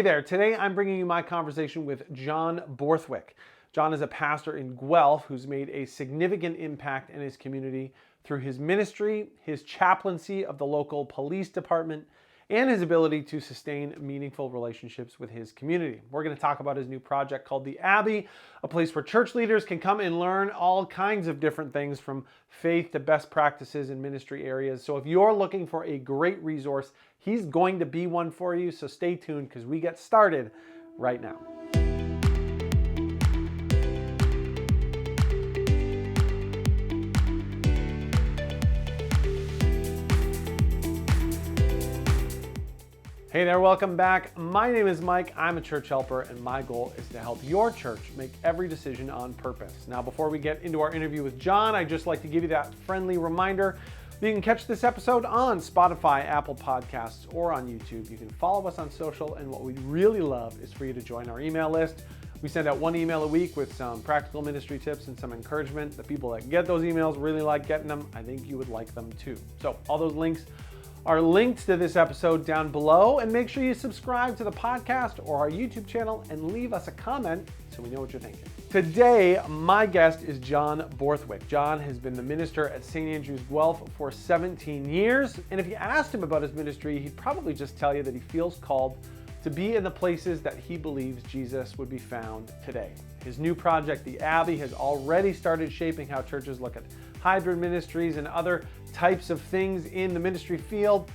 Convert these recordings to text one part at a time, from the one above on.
Hey there, today I'm bringing you my conversation with John Borthwick. John is a pastor in Guelph who's made a significant impact in his community through his ministry, his chaplaincy of the local police department, and his ability to sustain meaningful relationships with his community. We're going to talk about his new project called the Abbey, a place where church leaders can come and learn all kinds of different things from faith to best practices in ministry areas. So if you're looking for a great resource, he's going to be one for you. So stay tuned because we get started right now. Hey there, welcome back. My name is Mike. I'm a church helper, and my goal is to help your church make every decision on purpose. Now, before we get into our interview with John, I'd just like to give you that friendly reminder that you can catch this episode on Spotify, Apple Podcasts, or on YouTube. You can follow us on social, and what we'd really love is for you to join our email list. We send out one email a week with some practical ministry tips and some encouragement. The people that get those emails really like getting them. I think you would like them too. So all those links are linked to this episode down below, and make sure you subscribe to the podcast or our YouTube channel and leave us a comment so we know what you're thinking. Today, my guest is John Borthwick. John has been the minister at St. Andrew's Guelph for 17 years, and if you asked him about his ministry, he'd probably just tell you that he feels called to be in the places that he believes Jesus would be found today. His new project, the Abbey, has already started shaping how churches look at hybrid ministries and other types of things in the ministry field.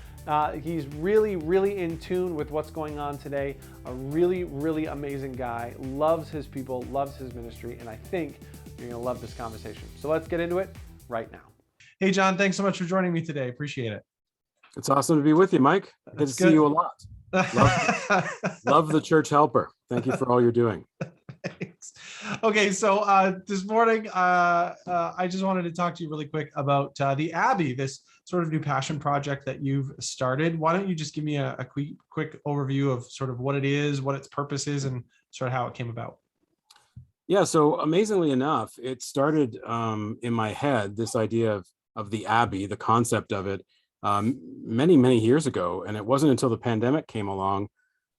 He's really in tune with what's going on today. A really amazing guy, loves his people, loves his ministry, and I think you're gonna love this conversation. So let's get into it right now. Hey John, thanks so much for joining me today. Appreciate it. It's awesome to be with you, Mike. Good to see you a lot. Love the church helper. Thank you for all you're doing. Thanks. Okay, so this morning, I just wanted to talk to you really quick about the Abbey, this sort of new passion project that you've started. Why don't you just give me a quick overview of sort of what it is, what its purpose is, and sort of how it came about? Yeah, so amazingly enough, it started in my head, this idea of the Abbey, the concept of it, many years ago. And it wasn't until the pandemic came along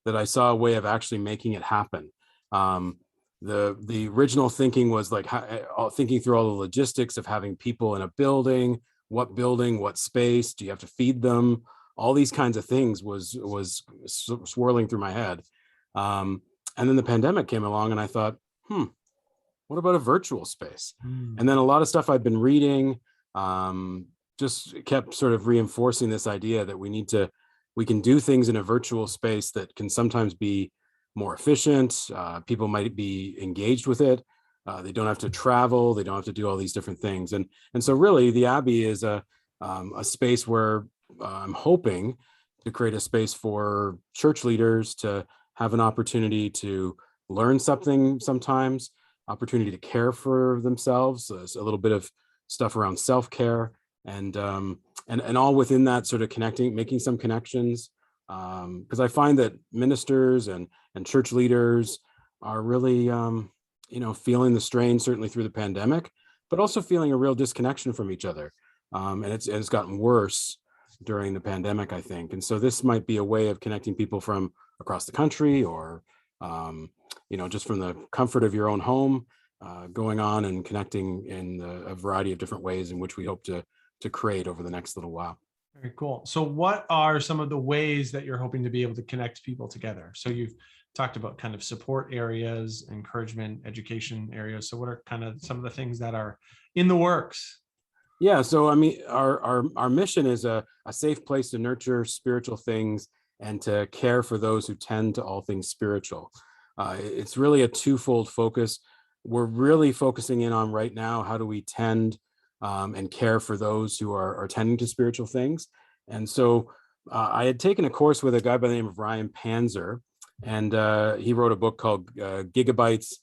that I saw a way of actually making it happen. The original thinking was like thinking through all the logistics of having people in a building, what space, do you have to feed them? All these kinds of things was swirling through my head. And then the pandemic came along and I thought, what about a virtual space? And then a lot of stuff I've been reading just kept sort of reinforcing this idea that we can do things in a virtual space that can sometimes be more efficient. People might be engaged with it. They don't have to travel. They don't have to do all these different things. And so really the Abbey is a space where I'm hoping to create a space for church leaders to have an opportunity to learn something sometimes, opportunity to care for themselves, a little bit of stuff around self-care, and all within that sort of making some connections. Because I find that ministers and church leaders are really, feeling the strain, certainly through the pandemic, but also feeling a real disconnection from each other. And it's gotten worse during the pandemic, I think. And so this might be a way of connecting people from across the country, or, just from the comfort of your own home, going on and connecting in a variety of different ways in which we hope to create over the next little while. Very cool. So what are some of the ways that you're hoping to be able to connect people together? So you've talked about kind of support areas, encouragement, education areas. So what are kind of some of the things that are in the works? Yeah. So, I mean, our mission is a safe place to nurture spiritual things and to care for those who tend to all things spiritual. It's really a twofold focus. We're really focusing in on right now, how do we tend and care for those who are tending to spiritual things. And so I had taken a course with a guy by the name of Ryan Panzer, and he wrote a book called Gigabytes,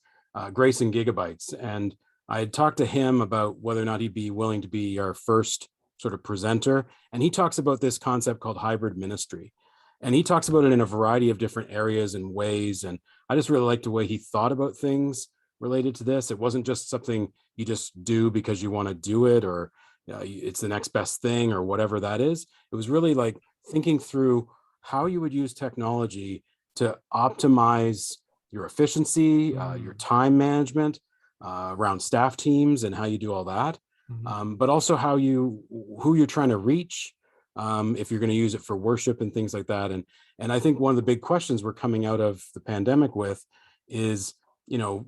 Grace and Gigabytes. And I had talked to him about whether or not he'd be willing to be our first sort of presenter. And he talks about this concept called hybrid ministry. And he talks about it in a variety of different areas and ways. And I just really liked the way he thought about things related to this. It wasn't just something you just do because you want to do it, or it's the next best thing, or whatever that is. It was really like thinking through how you would use technology to optimize your efficiency, your time management around staff teams and how you do all that, but also who you're trying to reach, if you're going to use it for worship and things like that. And I think one of the big questions we're coming out of the pandemic with is,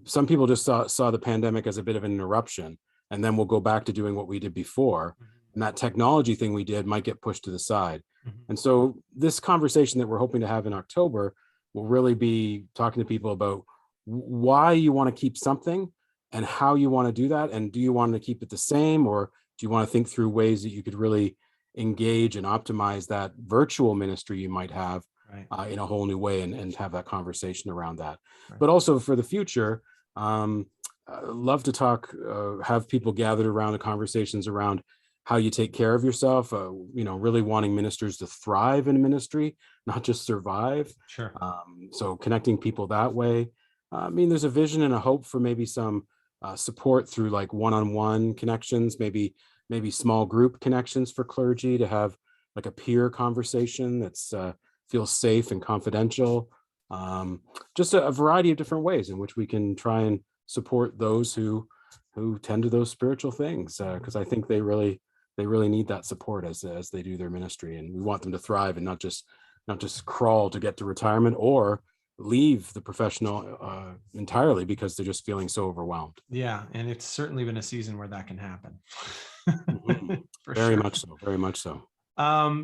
some people just saw the pandemic as a bit of an interruption, and then we'll go back to doing what we did before. And that technology thing we did might get pushed to the side. And so this conversation that we're hoping to have in October will really be talking to people about why you want to keep something and how you want to do that. And do you want to keep it the same, or do you want to think through ways that you could really engage and optimize that virtual ministry you might have in a whole new way, and have that conversation around that. But also for the future, love to talk, have people gathered around the conversations around how you take care of yourself, really wanting ministers to thrive in ministry, not just survive. Sure. So connecting people that way. There's a vision and a hope for maybe some support through like one-on-one connections, maybe small group connections for clergy to have like a peer conversation that's feels safe and confidential. Just a variety of different ways in which we can try and support those who tend to those spiritual things, because I think they really need that support as they do their ministry, and we want them to thrive and not just crawl to get to retirement or leave the professional entirely because they're just feeling so overwhelmed. Yeah, and it's certainly been a season where that can happen. Very much so.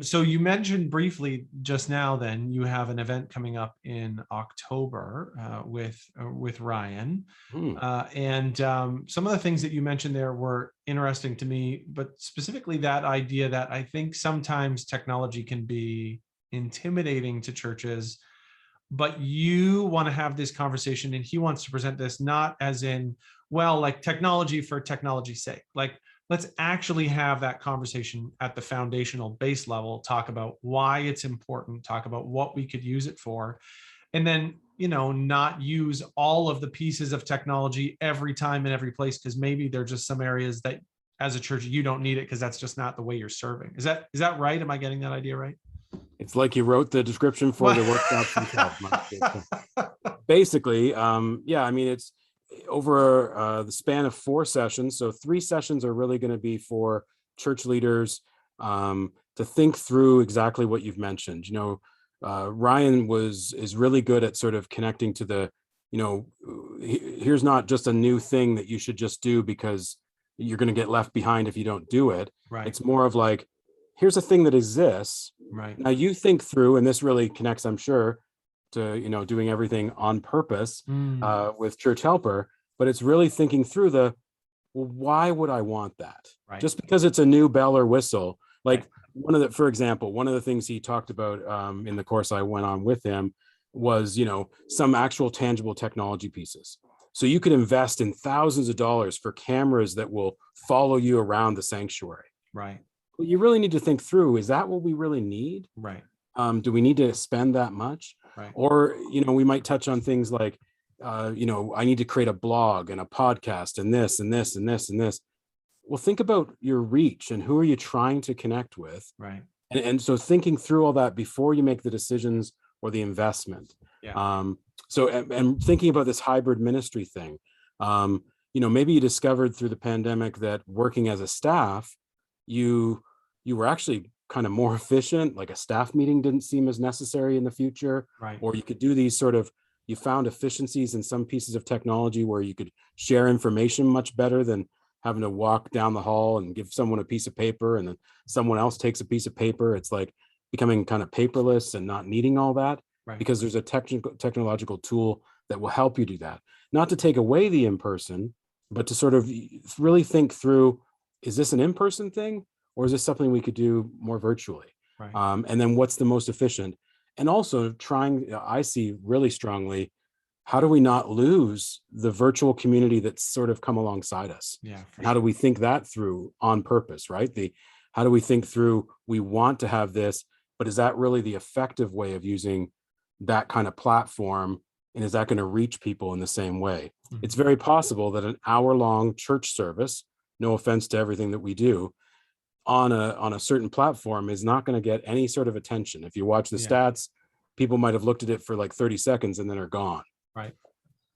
So you mentioned briefly just now, then you have an event coming up in October with Ryan. And some of the things that you mentioned there were interesting to me, but specifically that idea that I think sometimes technology can be intimidating to churches, but you want to have this conversation, and he wants to present this not as in, well, like technology for technology's sake. Like, let's actually have that conversation at the foundational base level, talk about why it's important, talk about what we could use it for, and then, not use all of the pieces of technology every time in every place, because maybe there are just some areas that as a church, you don't need it because that's just not the way you're serving. Is that right? Am I getting that idea right? It's like you wrote the description for the workshop yourself. Basically, it's over the span of 4 sessions. So 3 sessions are really going to be for church leaders to think through exactly what you've mentioned. Ryan is really good at sort of connecting to the, here's not just a new thing that you should just do because you're going to get left behind if you don't do it. Right. It's more of like, here's a thing that exists. Right. Now you think through, and this really connects, I'm sure, to doing everything on purpose with Church Helper, but it's really thinking through why would I want that? Right. Just because it's a new bell or whistle, like for example, one of the things he talked about in the course I went on with him was some actual tangible technology pieces. So you could invest in thousands of dollars for cameras that will follow you around the sanctuary. Right. Well, you really need to think through, is that what we really need? Right. Do we need to spend that much? Right. Or, we might touch on things like, I need to create a blog and a podcast and this and this and this and this. Well, think about your reach and who are you trying to connect with? Right. And so thinking through all that before you make the decisions or the investment. Yeah. And thinking about this hybrid ministry thing, maybe you discovered through the pandemic that working as a staff, you were actually kind of more efficient, like a staff meeting didn't seem as necessary in the future. Right. Or you could do these you found efficiencies in some pieces of technology where you could share information much better than having to walk down the hall and give someone a piece of paper and then someone else takes a piece of paper. It's like becoming kind of paperless and not needing all that. Right. Because there's a technological tool that will help you do that. Not to take away the in-person, but to sort of really think through, is this an in-person thing or is this something we could do more virtually? Right. And then what's the most efficient? And also I see really strongly, how do we not lose the virtual community that's sort of come alongside us? Yeah. How do we think that through on purpose, right? How do we think through, we want to have this, but is that really the effective way of using that kind of platform? And is that going to reach people in the same way? Mm-hmm. It's very possible that an hour-long church service, no offense to everything that we do, on a certain platform is not going to get any sort of attention. If you watch the stats, people might have looked at it for like 30 seconds and then are gone. Right.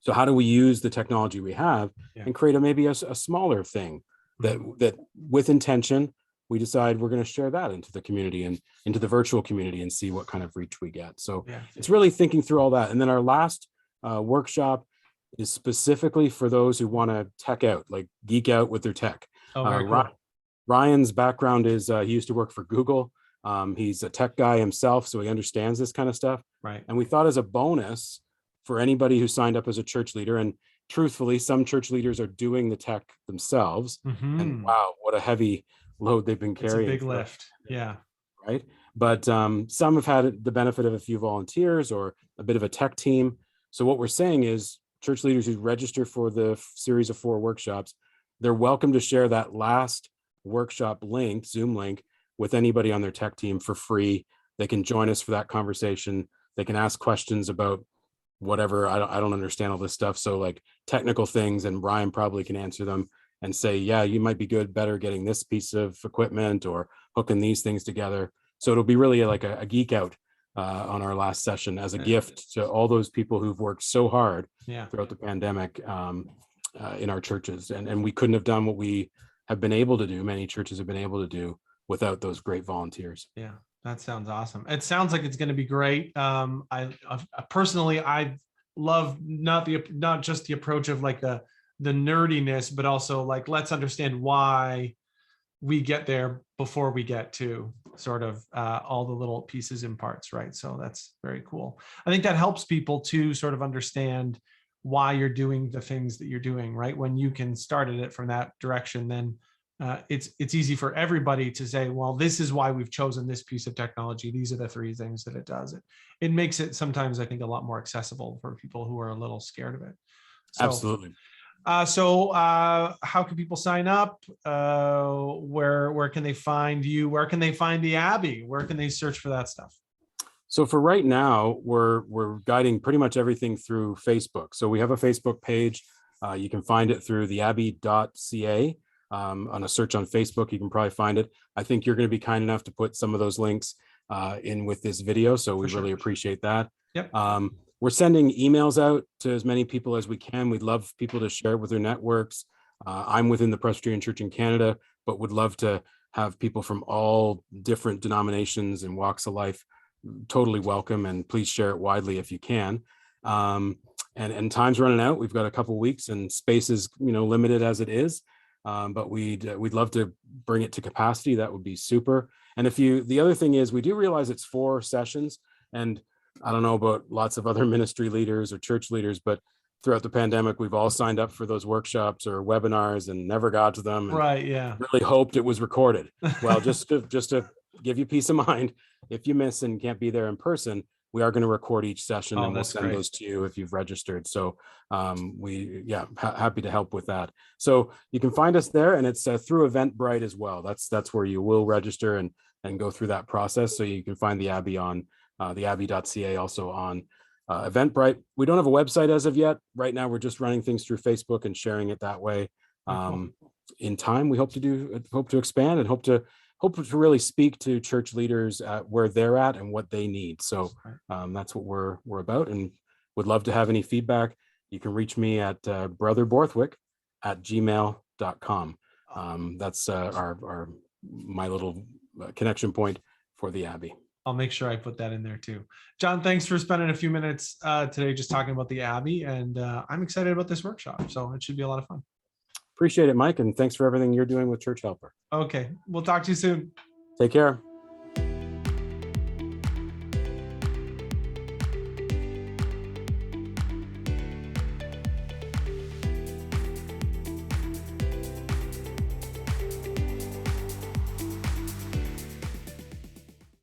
So how do we use the technology we have and create maybe a smaller thing that with intention, we decide we're going to share that into the community and into the virtual community and see what kind of reach we get. So it's really thinking through all that. And then our last workshop is specifically for those who want to tech out, like geek out with their tech. Cool. Ryan's background is he used to work for Google. He's a tech guy himself, so he understands this kind of stuff. Right. And we thought as a bonus for anybody who signed up as a church leader, and truthfully, some church leaders are doing the tech themselves. And wow, what a heavy load they've been carrying. It's a big lift. Yeah. Right. But some have had the benefit of a few volunteers or a bit of a tech team. So what we're saying is church leaders who register for the series of 4 workshops, they're welcome to share that last workshop link, Zoom link, with anybody on their tech team for free. They can join us for that conversation. They can ask questions about whatever. I don't understand all this stuff. So like technical things, and Ryan probably can answer them and say, yeah, you might be better getting this piece of equipment or hooking these things together. So it'll be really like a geek out on our last session as a gift to all those people who've worked so hard throughout the pandemic in our churches. And we couldn't have done what we have been able to do. Many churches have been able to do without those great volunteers. Yeah, that sounds awesome. It sounds like it's going to be great. I personally, I love not just the approach of like the nerdiness, but also like, let's understand why we get there before we get to sort of all the little pieces and parts, right? So that's very cool. I think that helps people to sort of understand why you're doing the things that you're doing, right? When you can start at it from that direction, then it's easy for everybody to say, well, this is why we've chosen this piece of technology. These are the 3 things that it does. It makes it sometimes, I think, a lot more accessible for people who are a little scared of it. So, absolutely. So how can people sign up? Where can they find you? Where can they find the Abbey? Where can they search for that stuff? So for right now, we're guiding pretty much everything through Facebook. So we have a Facebook page. You can find it through the abbey.ca. On a search on Facebook, you can probably find it. I think you're going to be kind enough to put some of those links in with this video. So we really appreciate that. Yep. We're sending emails out to as many people as we can. We'd love people to share it with their networks. I'm within the Presbyterian Church in Canada, but would love to have people from all different denominations and walks of life totally welcome, and please share it widely if you can. And time's running out. We've got a couple weeks and space is limited as it is. But we'd love to bring it to capacity. That would be super. And the other thing is, we do realize it's 4 sessions, and I don't know about lots of other ministry leaders or church leaders, but throughout the pandemic, we've all signed up for those workshops or webinars and never got to them. Right. Yeah. Really hoped it was recorded. Well, just to give you peace of mind, if you miss and can't be there in person, we are going to record each session and we'll send those to you if you've registered. So happy to help with that. So you can find us there, and it's through Eventbrite as well. That's where you will register and go through that process. So you can find the Abbey on the abbey.ca, also on Eventbrite. We don't have a website as of yet. Right now, we're just running things through Facebook and sharing it that way. In time, we hope to expand and hope to really speak to church leaders where they're at and what they need. So that's what we're about, and would love to have any feedback. You can reach me at brotherborthwick@gmail.com. That's my little connection point for the Abbey. I'll make sure I put that in there too. John, thanks for spending a few minutes today just talking about the Abbey, and I'm excited about this workshop. So it should be a lot of fun. Appreciate it, Mike, and thanks for everything you're doing with Church Helper. Okay, we'll talk to you soon. Take care.